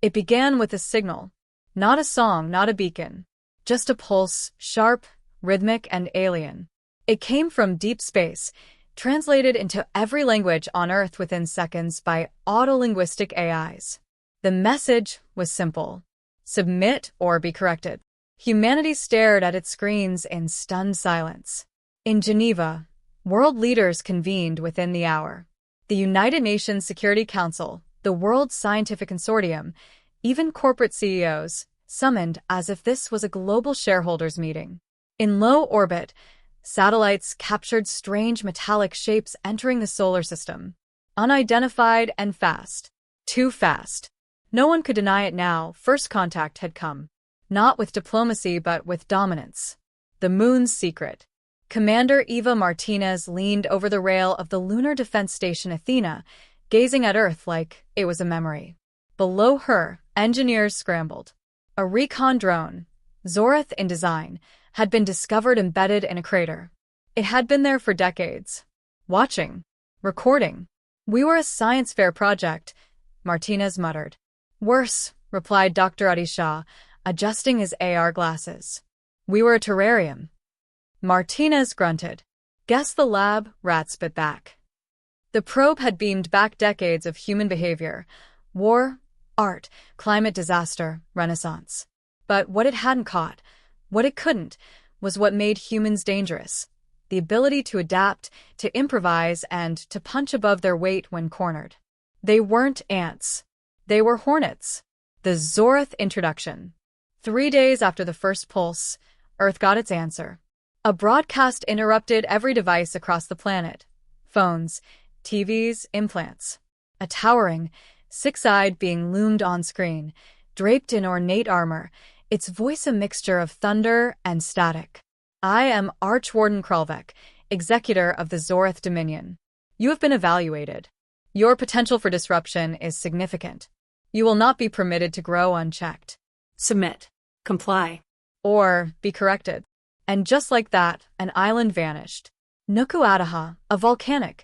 It began with a signal. Not a song, not a beacon. Just a pulse, sharp, rhythmic, and alien. It came from deep space, translated into every language on Earth within seconds by auto-linguistic AIs. The message was simple. Submit or be corrected. Humanity stared at its screens in stunned silence. In Geneva, world leaders convened within the hour. The United Nations Security Council, the World Scientific Consortium, even corporate CEOs, summoned as if this was a global shareholders meeting. In low orbit, satellites captured strange metallic shapes entering the solar system. Unidentified and fast. Too fast. No one could deny it now. First contact had come. Not with diplomacy, but with dominance. The moon's secret. Commander Eva Martinez leaned over the rail of the lunar defense station Athena, gazing at Earth like it was a memory. Below her, engineers scrambled. A recon drone, Zorith in design, had been discovered embedded in a crater. It had been there for decades. Watching. Recording. We were a science fair project, Martinez muttered. Worse, replied Dr. Adi Shah, adjusting his AR glasses. We were a terrarium. Martinez grunted. Guess the lab, Rat spit back. The probe had beamed back decades of human behavior. War, art, climate disaster, renaissance. But what it hadn't caught, what it couldn't, was what made humans dangerous. The ability to adapt, to improvise, and to punch above their weight when cornered. They weren't ants. They were hornets. The Zorith introduction. 3 days after the first pulse, Earth got its answer. A broadcast interrupted every device across the planet. Phones, TVs, implants. A towering, six-eyed being loomed on screen, draped in ornate armor, its voice a mixture of thunder and static. I am Archwarden Kralvek, executor of the Zorith Dominion. You have been evaluated. Your potential for disruption is significant. You will not be permitted to grow unchecked. Submit. Comply. Or be corrected. And just like that, an island vanished. Nuku'ataha, a volcanic,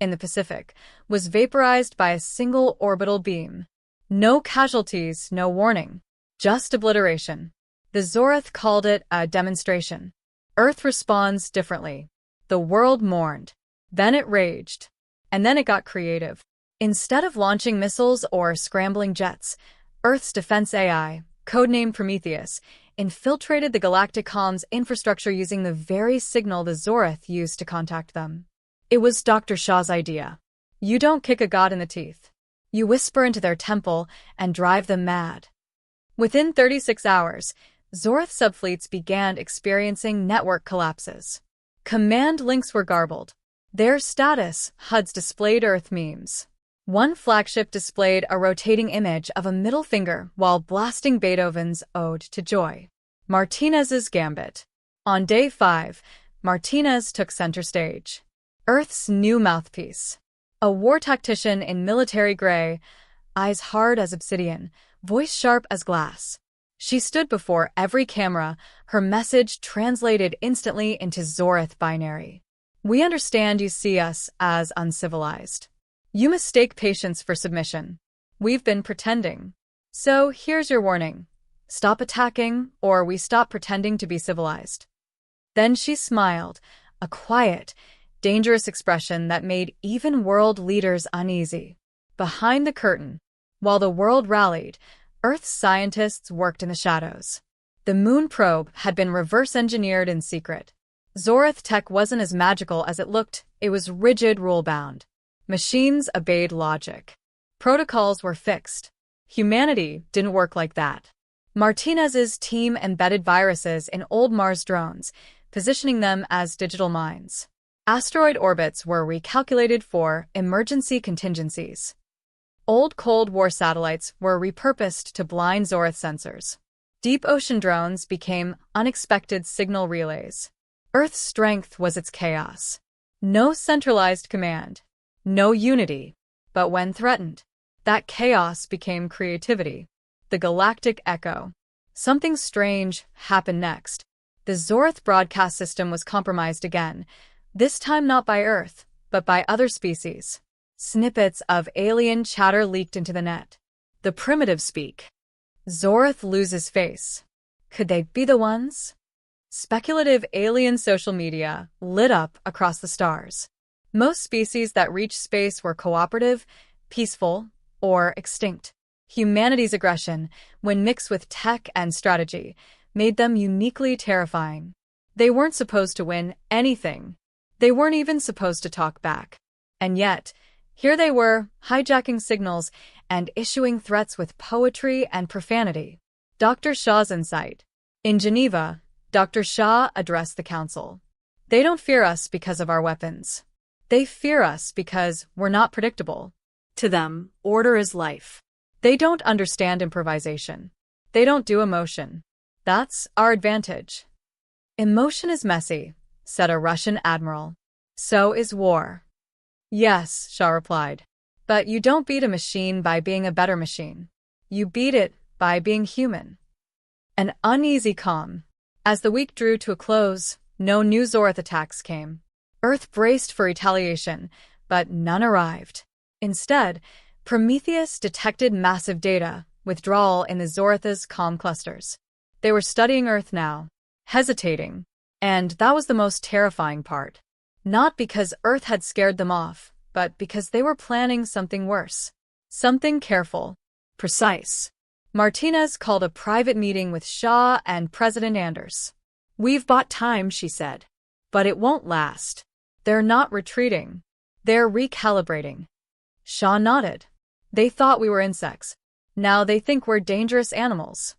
in the Pacific, was vaporized by a single orbital beam. No casualties, no warning. Just obliteration. The Zorith called it a demonstration. Earth responds differently. The world mourned. Then it raged. And then it got creative. Instead of launching missiles or scrambling jets, Earth's defense AI, codenamed Prometheus, infiltrated the galactic comms infrastructure using the very signal the Zorith used to contact them. It was Dr. Shah's idea. You don't kick a god in the teeth. You whisper into their temple and drive them mad. Within 36 hours, Zorith subfleets began experiencing network collapses. Command links were garbled. Their status, HUDs displayed Earth memes. One flagship displayed a rotating image of a middle finger while blasting Beethoven's Ode to Joy. Martinez's Gambit. On day 5, Martinez took center stage. Earth's new mouthpiece. A war tactician in military gray, eyes hard as obsidian, voice sharp as glass. She stood before every camera, her message translated instantly into Zorith binary. We understand you see us as uncivilized. You mistake patience for submission. We've been pretending. So here's your warning. Stop attacking, or we stop pretending to be civilized. Then she smiled, a quiet, dangerous expression that made even world leaders uneasy. Behind the curtain, while the world rallied, Earth's scientists worked in the shadows. The moon probe had been reverse-engineered in secret. Zorith tech wasn't as magical as it looked, it was rigid, rule-bound. Machines obeyed logic. Protocols were fixed. Humanity didn't work like that. Martinez's team embedded viruses in old Mars drones, positioning them as digital mines. Asteroid orbits were recalculated for emergency contingencies. Old Cold War satellites were repurposed to blind Zorith sensors. Deep ocean drones became unexpected signal relays. Earth's strength was its chaos. No centralized command. No unity. But when threatened, that chaos became creativity. The galactic echo. Something strange happened next. The Zorith broadcast system was compromised again, this time not by Earth, but by other species. Snippets of alien chatter leaked into the net. The primitives speak. Zorath loses face. Could they be the ones? Speculative alien social media lit up across the stars. Most species that reached space were cooperative, peaceful, or extinct. Humanity's aggression, when mixed with tech and strategy, made them uniquely terrifying. They weren't supposed to win anything. They weren't even supposed to talk back. And yet, here they were, hijacking signals and issuing threats with poetry and profanity. Dr. Shah's insight. In Geneva, Dr. Shah addressed the council. They don't fear us because of our weapons. They fear us because we're not predictable. To them, order is life. They don't understand improvisation. They don't do emotion. That's our advantage. Emotion is messy, said a Russian admiral. So is war. Yes, Shah replied. But you don't beat a machine by being a better machine. You beat it by being human. An uneasy calm. As the week drew to a close, no new Zorath attacks came. Earth braced for retaliation, but none arrived. Instead, Prometheus detected massive data withdrawal in the Zorath's comm clusters. They were studying Earth now, hesitating, and that was the most terrifying part. Not because Earth had scared them off, but because they were planning something worse. Something careful, precise. Martinez called a private meeting with Shah and President Anders. We've bought time, she said. But it won't last. They're not retreating. They're recalibrating. Shah nodded. They thought we were insects. Now they think we're dangerous animals.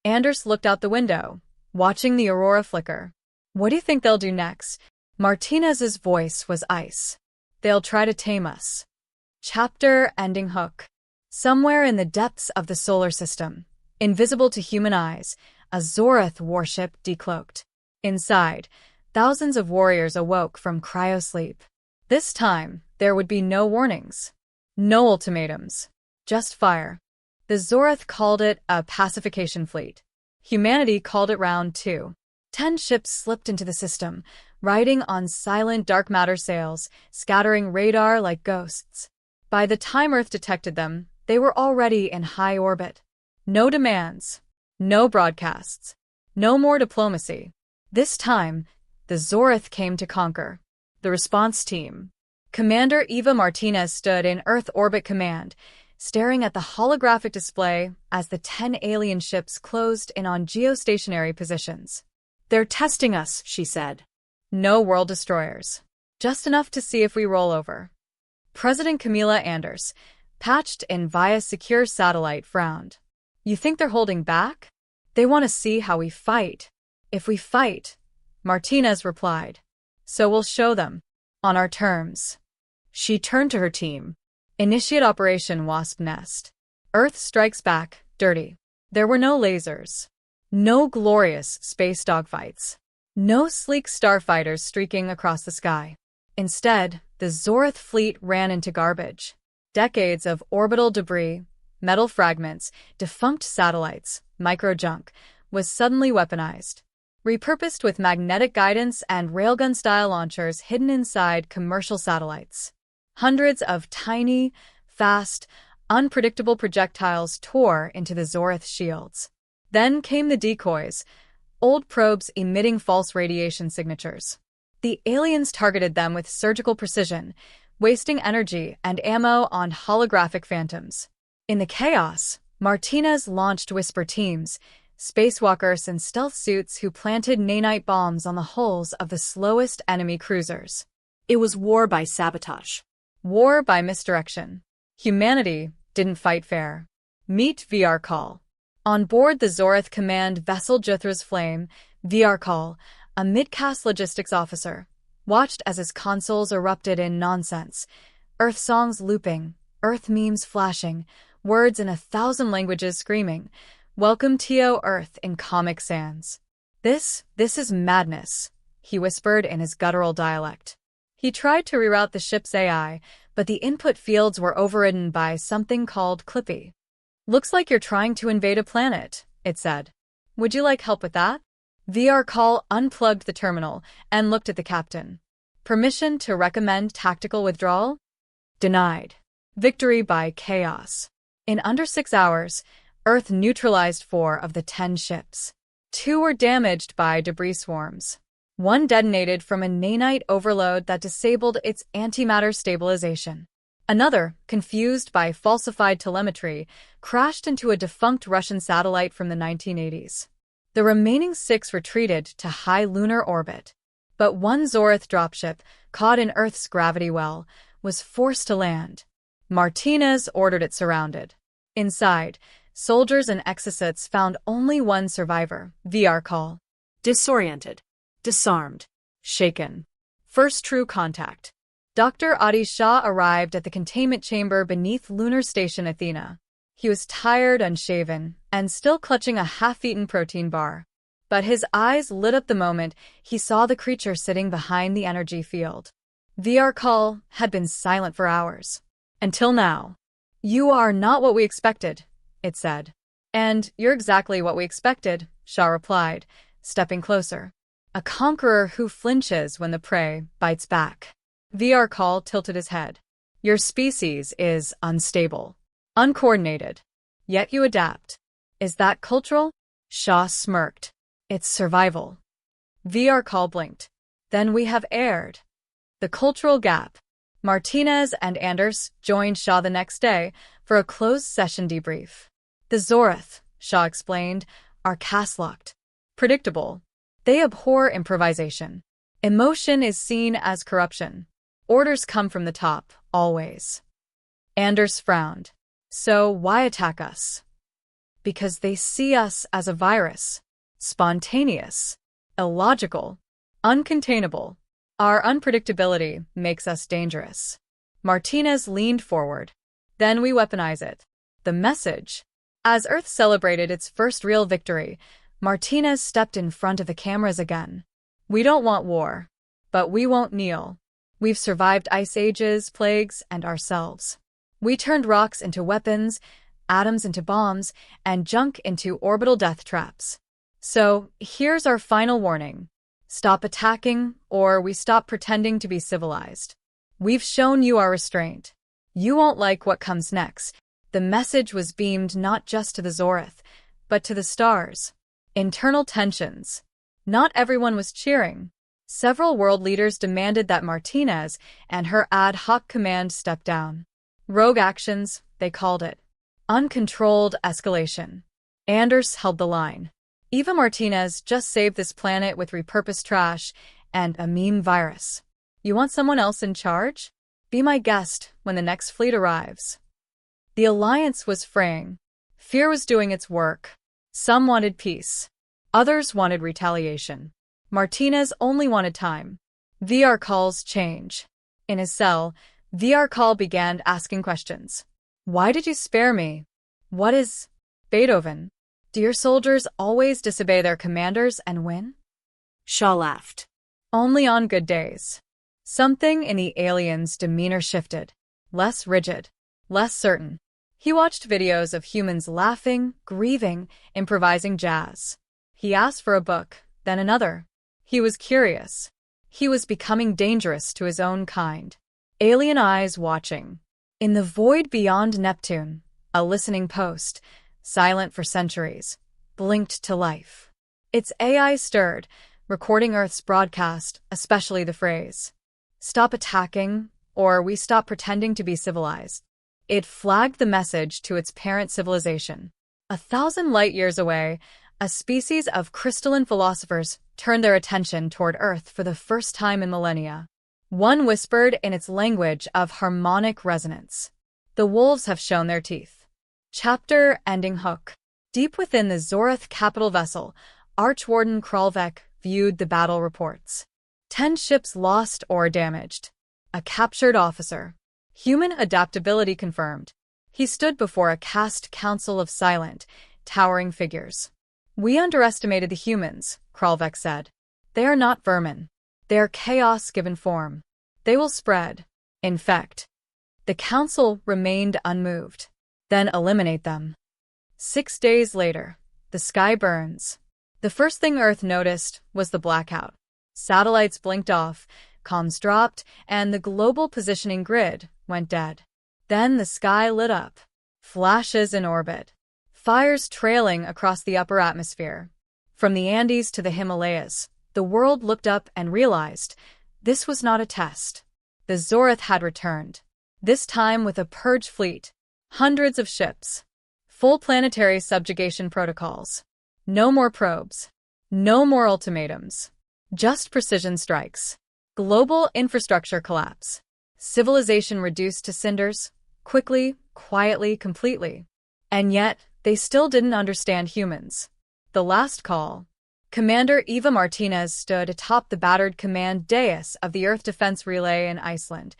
Anders looked out the window, watching the aurora flicker. What do you think they'll do next? Martinez's voice was ice. They'll try to tame us. Chapter ending hook. Somewhere in the depths of the solar system, invisible to human eyes, a Zorath warship decloaked. Inside, thousands of warriors awoke from cryosleep. This time, there would be no warnings. No ultimatums. Just fire. The Zorath called it a pacification fleet. Humanity called it Round 2. 10 ships slipped into the system, riding on silent dark matter sails, scattering radar like ghosts. By the time Earth detected them, they were already in high orbit. No demands. No broadcasts. No more diplomacy. This time, the Zorath came to conquer. The response team. Commander Eva Martinez stood in Earth Orbit Command, staring at the holographic display as the 10 alien ships closed in on geostationary positions. They're testing us, she said. No world destroyers. Just enough to see if we roll over. President Camila Anders, patched in via secure satellite, frowned. You think they're holding back? They want to see how we fight. If we fight, Martinez replied. So we'll show them. On our terms. She turned to her team. Initiate Operation Wasp Nest. Earth strikes back, dirty. There were no lasers. No glorious space dogfights. No sleek starfighters streaking across the sky. Instead, the Zorath fleet ran into garbage. Decades of orbital debris, metal fragments, defunct satellites, micro-junk, was suddenly weaponized. Repurposed with magnetic guidance and railgun-style launchers hidden inside commercial satellites. Hundreds of tiny, fast, unpredictable projectiles tore into the Zorath shields. Then came the decoys, old probes emitting false radiation signatures. The aliens targeted them with surgical precision, wasting energy and ammo on holographic phantoms. In the chaos, Martinez launched whisper teams, spacewalkers in stealth suits who planted nanite bombs on the hulls of the slowest enemy cruisers. It was war by sabotage. War by misdirection. Humanity didn't fight fair. Meet VR Call. On board the Zorath command vessel Juthra's Flame, VR Call, a midcast logistics officer, watched as his consoles erupted in nonsense. Earth songs looping, Earth memes flashing, words in 1,000 languages screaming, "Welcome to Earth" in Comic Sans. This is madness, he whispered in his guttural dialect. He tried to reroute the ship's AI, but the input fields were overridden by something called Clippy. Looks like you're trying to invade a planet, it said. Would you like help with that? VR Call unplugged the terminal and looked at the captain. Permission to recommend tactical withdrawal? Denied. Victory by chaos. In under 6 hours, Earth neutralized 4 of the 10 ships. 2 were damaged by debris swarms. 1 detonated from a nanite overload that disabled its antimatter stabilization. Another, confused by falsified telemetry, crashed into a defunct Russian satellite from the 1980s. The remaining 6 retreated to high lunar orbit. But 1 Zorith dropship, caught in Earth's gravity well, was forced to land. Martinez ordered it surrounded. Inside, soldiers and exocets found only 1 survivor, VR call. Disoriented. Disarmed. Shaken. First true contact. Dr. Adi Shah arrived at the containment chamber beneath Lunar Station Athena. He was tired, unshaven, and still clutching a half-eaten protein bar. But his eyes lit up the moment he saw the creature sitting behind the energy field. VR call had been silent for hours. Until now. "You are not what we expected," it said. "And you're exactly what we expected," Shah replied, stepping closer. A conqueror who flinches when the prey bites back. VR call tilted his head. "Your species is unstable, uncoordinated. Yet you adapt. Is that cultural?" Shah smirked. "It's survival." VR call blinked. "Then we have aired the cultural gap." Martinez and Anders joined Shah the next day for a closed session debrief. "The Zorith," Shah explained, "are caste-locked. Predictable. They abhor improvisation. Emotion is seen as corruption. Orders come from the top, always." Anders frowned. "So why attack us?" "Because they see us as a virus. Spontaneous. Illogical. Uncontainable. Our unpredictability makes us dangerous." Martinez leaned forward. "Then we weaponize it. The message." As Earth celebrated its first real victory, Martinez stepped in front of the cameras again. "We don't want war. But we won't kneel. We've survived ice ages, plagues, and ourselves. We turned rocks into weapons, atoms into bombs, and junk into orbital death traps. So, here's our final warning. Stop attacking, or we stop pretending to be civilized. We've shown you our restraint. You won't like what comes next." The message was beamed not just to the Zorith, but to the stars. Internal tensions. Not everyone was cheering. Several world leaders demanded that Martinez and her ad hoc command step down. Rogue actions, they called it. Uncontrolled escalation. Anders held the line. "Eva Martinez just saved this planet with repurposed trash and a meme virus. You want someone else in charge? Be my guest when the next fleet arrives." The alliance was fraying. Fear was doing its work. Some wanted peace. Others wanted retaliation. Martinez only wanted time. VR call's change. In his cell, VR call began asking questions. "Why did you spare me? What is Beethoven? Do your soldiers always disobey their commanders and win?" Shah laughed. "Only on good days." Something in the alien's demeanor shifted. Less rigid. Less certain. He watched videos of humans laughing, grieving, improvising jazz. He asked for a book, then another. He was curious. He was becoming dangerous to his own kind. Alien eyes watching. In the void beyond Neptune, a listening post, silent for centuries, blinked to life. Its AI stirred, recording Earth's broadcast, especially the phrase, "Stop attacking, or we stop pretending to be civilized." It flagged the message to its parent civilization. 1,000 light-years away, a species of crystalline philosophers turned their attention toward Earth for the first time in millennia. One whispered in its language of harmonic resonance. "The wolves have shown their teeth." Chapter ending hook. Deep within the Zorith capital vessel, Archwarden Kralvek viewed the battle reports. 10 ships lost or damaged. A captured officer. Human adaptability confirmed. He stood before a caste council of silent, towering figures. "We underestimated the humans," Kralvek said. "They are not vermin. They are chaos given form. They will spread. Infect." The council remained unmoved. "Then eliminate them." 6 days later, the sky burns. The first thing Earth noticed was the blackout. Satellites blinked off, comms dropped, and the global positioning grid went dead. Then the sky lit up. Flashes in orbit. Fires trailing across the upper atmosphere. From the Andes to the Himalayas, the world looked up and realized this was not a test. The Zorith had returned, this time with a purge fleet, hundreds of ships, full planetary subjugation protocols. No more probes. No more ultimatums. Just precision strikes. Global infrastructure collapse. Civilization reduced to cinders, quickly, quietly, completely. And yet, they still didn't understand humans. The last call. Commander Eva Martinez stood atop the battered command dais of the Earth Defense Relay in Iceland,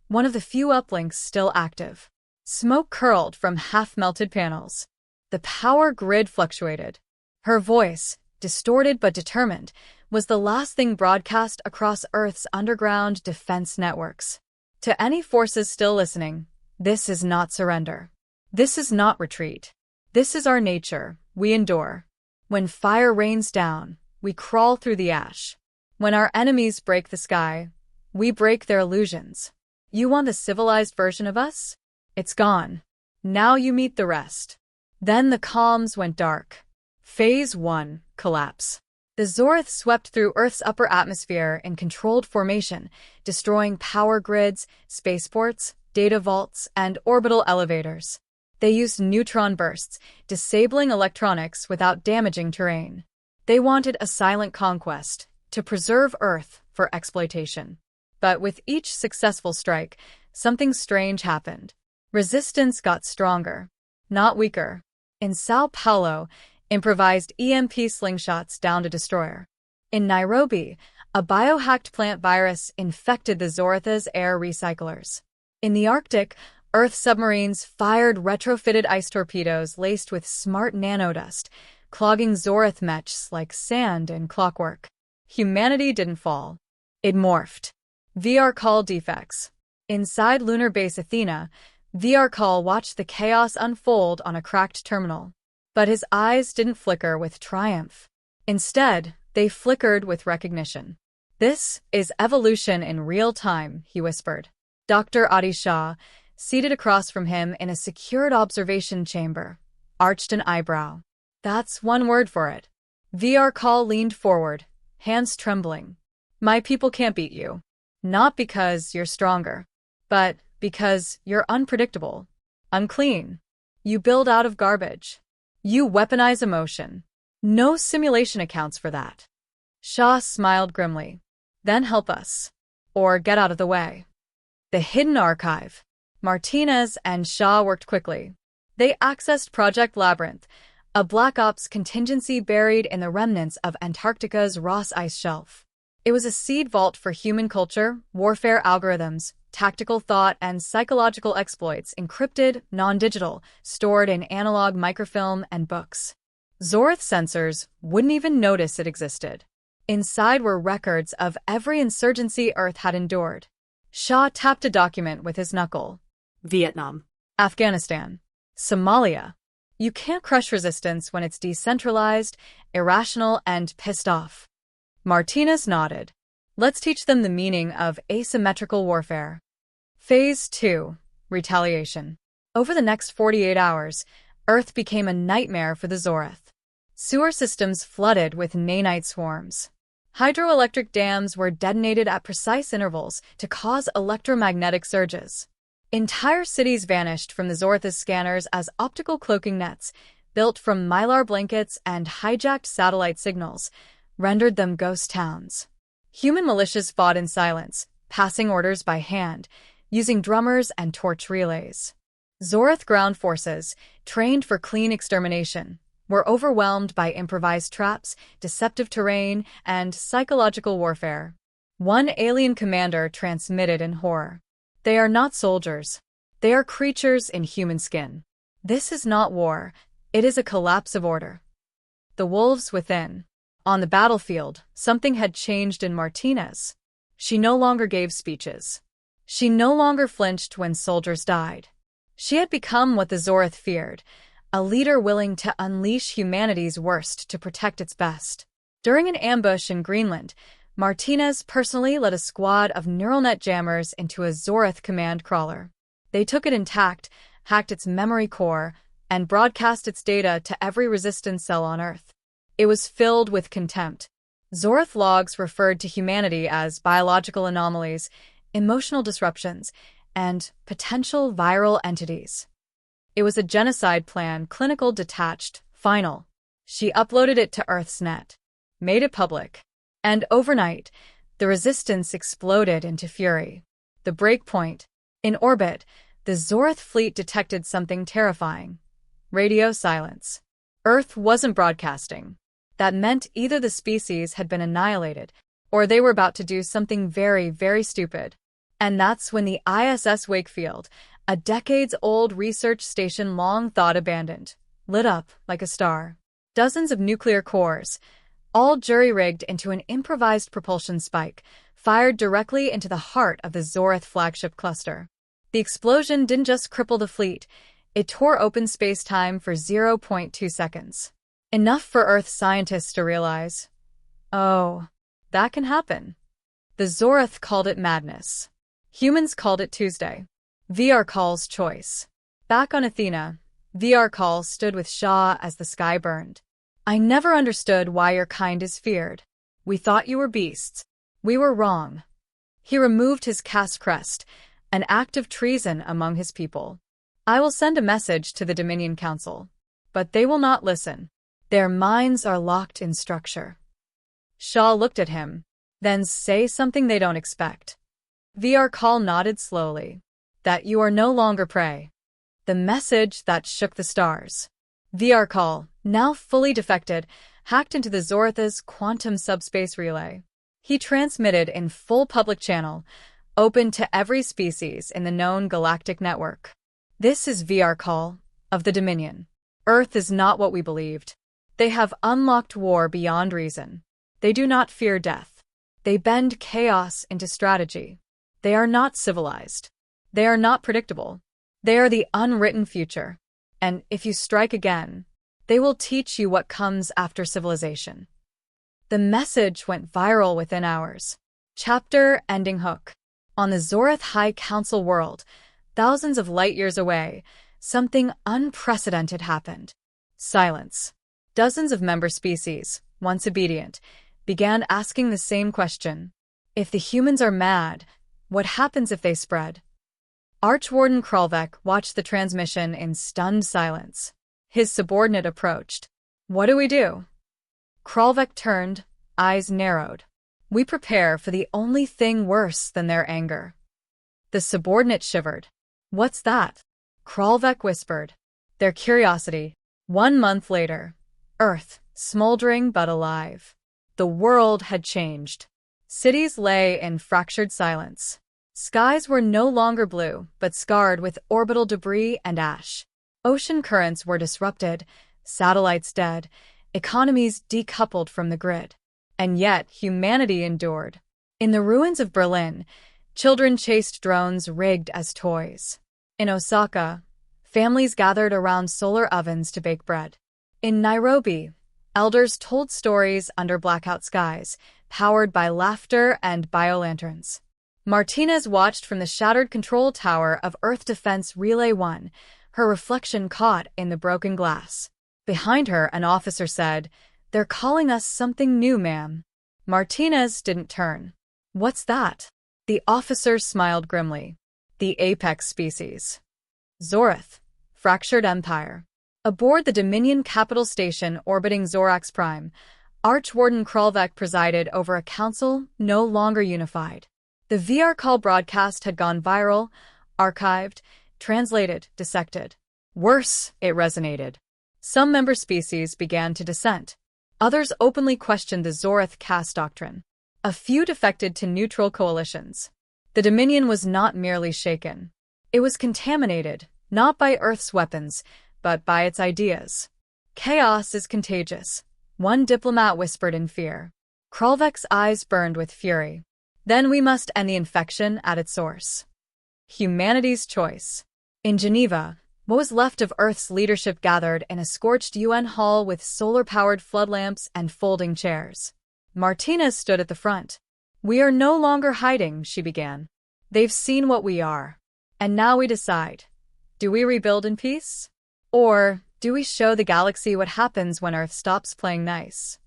one of the few uplinks still active. Smoke curled from half-melted panels. The power grid fluctuated. Her voice, distorted but determined, was the last thing broadcast across Earth's underground defense networks. To any forces still listening, this is not surrender. This is not retreat. This is our nature. We endure. When fire rains down, we crawl through the ash. When our enemies break the sky, we break their illusions. You want the civilized version of us? It's gone. Now you meet the rest. Then the comms went dark. Phase 1, collapse. The Zorith swept through Earth's upper atmosphere in controlled formation, destroying power grids, spaceports, data vaults, and orbital elevators. They used neutron bursts, disabling electronics without damaging terrain. They wanted a silent conquest, to preserve Earth for exploitation. But with each successful strike, something strange happened. Resistance got stronger, not weaker. In Sao Paulo, improvised EMP slingshots downed a destroyer. In Nairobi, a biohacked plant virus infected the Zoritha's air recyclers. In the Arctic, Earth submarines fired retrofitted ice torpedoes laced with smart nanodust, clogging Zorith mechs like sand in clockwork. Humanity didn't fall. It morphed. VR Call defects. Inside lunar base Athena, VR Call watched the chaos unfold on a cracked terminal. But his eyes didn't flicker with triumph. Instead, they flickered with recognition. "This is evolution in real time," he whispered. Dr. Adi Shah, seated across from him in a secured observation chamber, arched an eyebrow. "That's one word for it." VR Call leaned forward, hands trembling. "My people can't beat you. Not because you're stronger, but because you're unpredictable, unclean. You build out of garbage. You weaponize emotion. No simulation accounts for that." Shah smiled grimly. "Then help us. Or get out of the way." The hidden archive. Martinez and Shah worked quickly. They accessed Project Labyrinth, a Black Ops contingency buried in the remnants of Antarctica's Ross Ice Shelf. It was a seed vault for human culture, warfare algorithms, tactical thought, and psychological exploits, encrypted, non-digital, stored in analog microfilm and books. Zorith sensors wouldn't even notice it existed. Inside were records of every insurgency Earth had endured. Shah tapped a document with his knuckle. Vietnam. Afghanistan. Somalia. You can't crush resistance when it's decentralized, irrational, and pissed off. Martinez nodded. "Let's teach them the meaning of asymmetrical warfare." Phase 2. Retaliation. Over the next 48 hours, Earth became a nightmare for the Zorith. Sewer systems flooded with nanite swarms. Hydroelectric dams were detonated at precise intervals to cause electromagnetic surges. Entire cities vanished from the Zorith's scanners as optical cloaking nets, built from mylar blankets and hijacked satellite signals, rendered them ghost towns. Human militias fought in silence, passing orders by hand, using drummers and torch relays. Zorith ground forces, trained for clean extermination, were overwhelmed by improvised traps, deceptive terrain, and psychological warfare. One alien commander transmitted in horror. "They are not soldiers. They are creatures in human skin. This is not war. It is a collapse of order." The wolves within. On the battlefield, something had changed in Martinez. She no longer gave speeches. She no longer flinched when soldiers died. She had become what the Zorith feared, a leader willing to unleash humanity's worst to protect its best. During an ambush in Greenland, Martinez personally led a squad of neural net jammers into a Zorith command crawler. They took it intact, hacked its memory core, and broadcast its data to every resistance cell on Earth. It was filled with contempt. Zorath logs referred to humanity as biological anomalies, emotional disruptions, and potential viral entities. It was a genocide plan, clinical, detached, final. She uploaded it to Earth's net, made it public, and overnight, the resistance exploded into fury. The breakpoint. In orbit, the Zorath fleet detected something terrifying. Radio silence. Earth wasn't broadcasting. That meant either the species had been annihilated, or they were about to do something very, very stupid. And that's when the ISS Wakefield, a decades-old research station long thought abandoned, lit up like a star. Dozens of nuclear cores, all jury-rigged into an improvised propulsion spike, fired directly into the heart of the Zorath flagship cluster. The explosion didn't just cripple the fleet, it tore open space-time for 0.2 seconds. Enough for Earth scientists to realize, oh, that can happen. The Zorath called it madness. Humans called it Tuesday. VR Call's choice. Back on Athena, VR Call stood with Shah as the sky burned. I never understood why your kind is feared. We thought you were beasts. We were wrong. He removed his caste crest, an act of treason among his people. I will send a message to the Dominion Council, but they will not listen. Their minds are locked in structure. Shah looked at him, then say something they don't expect. VR Call nodded slowly. That you are no longer prey. The message that shook the stars. VR Call, now fully defected, hacked into the Zorath's quantum subspace relay. He transmitted in full public channel, open to every species in the known galactic network. This is VR Call, of the Dominion. Earth is not what we believed. They have unlocked war beyond reason. They do not fear death. They bend chaos into strategy. They are not civilized. They are not predictable. They are the unwritten future. And if you strike again, they will teach you what comes after civilization. The message went viral within hours. Chapter ending hook. On the Zorath High Council world, thousands of light-years away, something unprecedented happened. Silence. Dozens of member species, once obedient, began asking the same question. If the humans are mad, what happens if they spread? Archwarden Kralvek watched the transmission in stunned silence. His subordinate approached. What do we do? Kralvek turned, eyes narrowed. We prepare for the only thing worse than their anger. The subordinate shivered. What's that? Kralvek whispered. Their curiosity. 1 month later. Earth, smoldering but alive. The world had changed. Cities lay in fractured silence. Skies were no longer blue, but scarred with orbital debris and ash. Ocean currents were disrupted, satellites dead, economies decoupled from the grid. And yet, humanity endured. In the ruins of Berlin, children chased drones rigged as toys. In Osaka, families gathered around solar ovens to bake bread. In Nairobi, elders told stories under blackout skies, powered by laughter and biolanterns. Martinez watched from the shattered control tower of Earth Defense Relay 1, her reflection caught in the broken glass. Behind her, an officer said, "They're calling us something new, ma'am." Martinez didn't turn. "What's that?" The officer smiled grimly. "The apex species. Zorath, fractured empire." Aboard the Dominion capital station orbiting Zorax Prime, Archwarden Kralvek presided over a council no longer unified. The VR Call broadcast had gone viral, archived, translated, dissected. Worse, it resonated. Some member species began to dissent. Others openly questioned the Zorath caste doctrine. A few defected to neutral coalitions. The Dominion was not merely shaken. It was contaminated, not by Earth's weapons, but by its ideas. Chaos is contagious, one diplomat whispered in fear. Kralvek's eyes burned with fury. Then we must end the infection at its source. Humanity's choice. In Geneva, what was left of Earth's leadership gathered in a scorched UN hall with solar-powered floodlamps and folding chairs. Martinez stood at the front. "We are no longer hiding," she began. "They've seen what we are. And now we decide. Do we rebuild in peace? Or do we show the galaxy what happens when Earth stops playing nice?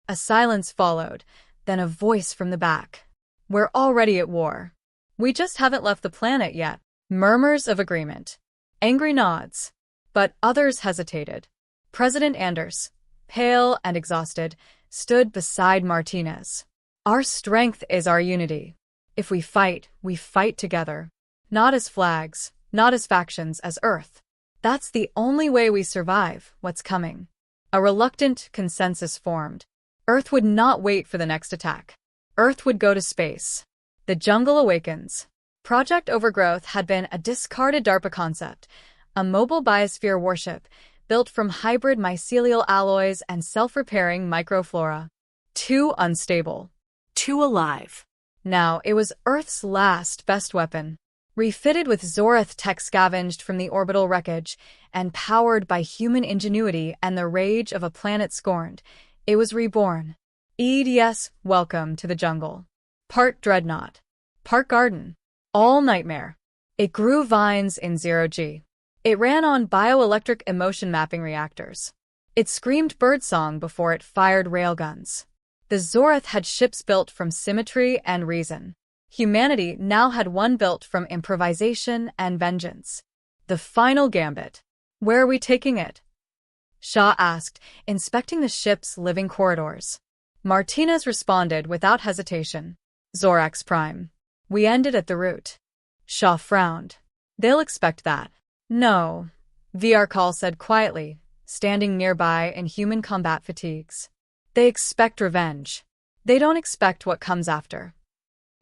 A silence followed, then a voice from the back. We're already at war. We just haven't left the planet yet. Murmurs of agreement. Angry nods. But others hesitated. President Anders, pale and exhausted, stood beside Martinez. Our strength is our unity. If we fight together. Not as flags, not as factions, as Earth. That's the only way we survive what's coming. A reluctant consensus formed. Earth would not wait for the next attack. Earth would go to space. The jungle awakens. Project Overgrowth had been a discarded DARPA concept, a mobile biosphere warship built from hybrid mycelial alloys and self-repairing microflora. Too unstable. Too alive. Now it was Earth's last best weapon. Refitted with Zorath tech scavenged from the orbital wreckage and powered by human ingenuity and the rage of a planet scorned, it was reborn. EDS, welcome to the jungle. Part dreadnought. Part garden. All nightmare. It grew vines in 0G. It ran on bioelectric emotion mapping reactors. It screamed birdsong before it fired railguns. The Zorath had ships built from symmetry and reason. Humanity now had one built from improvisation and vengeance. The final gambit. Where are we taking it? Shaw asked, inspecting the ship's living corridors. Martinez responded without hesitation. Zorax Prime. We ended at the root. Shaw frowned. They'll expect that. No, VR said quietly, standing nearby in human combat fatigues. They expect revenge. They don't expect what comes after.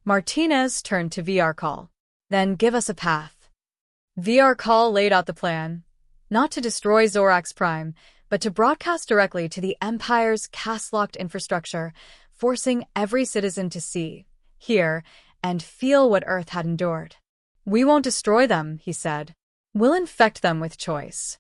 Martinez turned to VR. Then give us a path. VR laid out the plan, not to destroy Zorax Prime, but to broadcast directly to the Empire's caste-locked infrastructure, forcing every citizen to see, hear, and feel what Earth had endured. We won't destroy them, he said. We'll infect them with choice.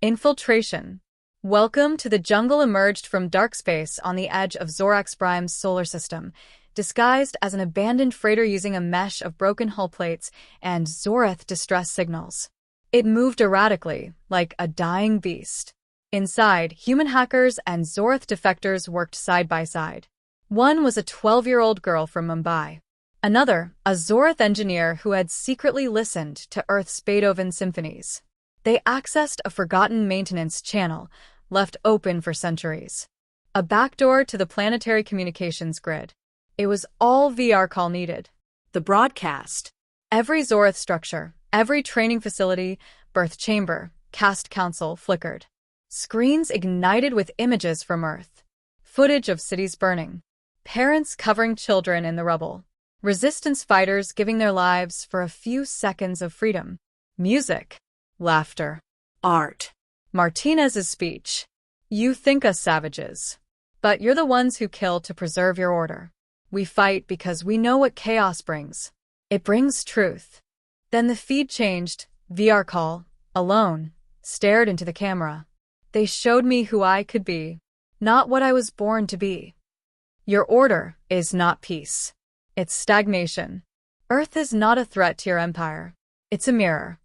Infiltration. Welcome to the jungle emerged from dark space on the edge of Zorax Prime's solar system, disguised as an abandoned freighter using a mesh of broken hull plates and Zorath distress signals. It moved erratically, like a dying beast. Inside, human hackers and Zorath defectors worked side by side. One was a 12-year-old girl from Mumbai. Another, a Zorath engineer who had secretly listened to Earth's Beethoven symphonies. They accessed a forgotten maintenance channel, left open for centuries. A backdoor to the planetary communications grid. It was all VR needed. The broadcast. Every Zorath structure, every training facility, birth chamber, caste council flickered. Screens ignited with images from Earth. Footage of cities burning. Parents covering children in the rubble. Resistance fighters giving their lives for a few seconds of freedom. Music. Laughter. Art. Martinez's speech. You think us savages. But you're the ones who kill to preserve your order. We fight because we know what chaos brings. It brings truth. Then the feed changed. VR, alone, stared into the camera. They showed me who I could be, not what I was born to be. Your order is not peace. It's stagnation. Earth is not a threat to your empire. It's a mirror.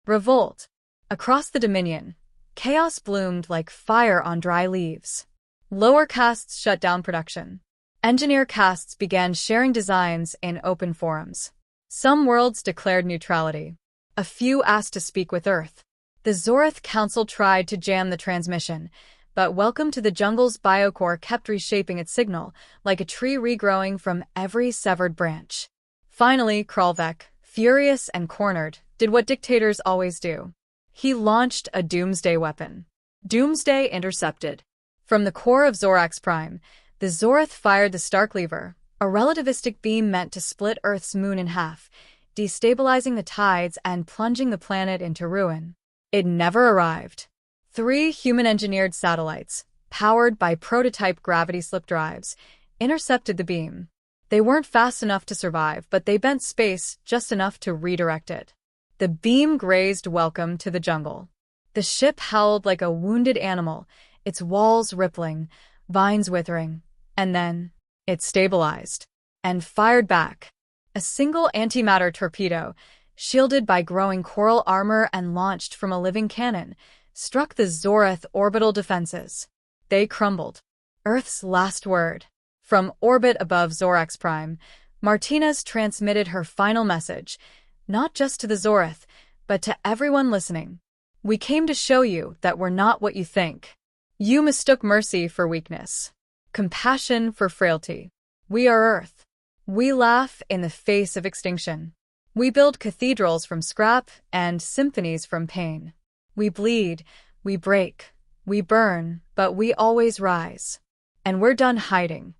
Revolt. Across the Dominion, chaos bloomed like fire on dry leaves. Lower castes shut down production. Engineer castes began sharing designs in open forums. Some worlds declared neutrality. A few asked to speak with Earth. The Zorath Council tried to jam the transmission, but Welcome to the Jungle's biocore kept reshaping its signal, like a tree regrowing from every severed branch. Finally, Kralvek, furious and cornered, did what dictators always do. He launched a doomsday weapon. Doomsday intercepted. From the core of Zorax Prime, the Zorath fired the Starklever, a relativistic beam meant to split Earth's moon in half, destabilizing the tides and plunging the planet into ruin. It never arrived. 3 human-engineered satellites, powered by prototype gravity slip drives, intercepted the beam. They weren't fast enough to survive, but they bent space just enough to redirect it. The beam grazed Welcome to the Jungle. The ship howled like a wounded animal, its walls rippling, vines withering, and then it stabilized and fired back. A single antimatter torpedo, shielded by growing coral armor and launched from a living cannon, struck the Zorath orbital defenses. They crumbled. Earth's last word. From orbit above Zorax Prime, Martinez transmitted her final message, not just to the Zorath, but to everyone listening. We came to show you that we're not what you think. You mistook mercy for weakness, compassion for frailty. We are Earth. We laugh in the face of extinction. We build cathedrals from scrap and symphonies from pain. We bleed, we break, we burn, but we always rise. And we're done hiding.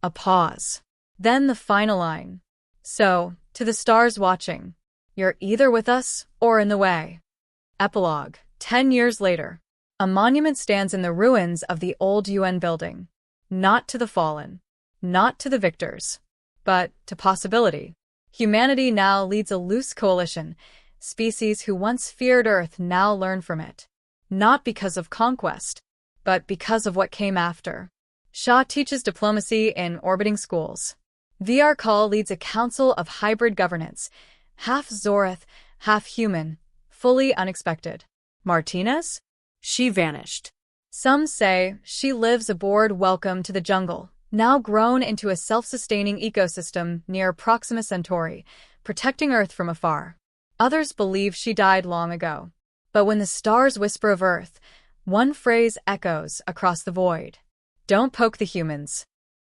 A pause. Then the final line. So, to the stars watching, you're either with us or in the way. Epilogue. 10 years later, a monument stands in the ruins of the old UN building. Not to the fallen, not to the victors, but to possibility. Humanity now leads a loose coalition. Species who once feared Earth now learn from it. Not because of conquest, but because of what came after. Shaw teaches diplomacy in orbiting schools. VR Call leads a council of hybrid governance, half Zorath, half human, fully unexpected. Martinez? She vanished. Some say she lives aboard Welcome to the Jungle, now grown into a self-sustaining ecosystem near Proxima Centauri, protecting Earth from afar. Others believe she died long ago. But when the stars whisper of Earth, one phrase echoes across the void. Don't poke the humans.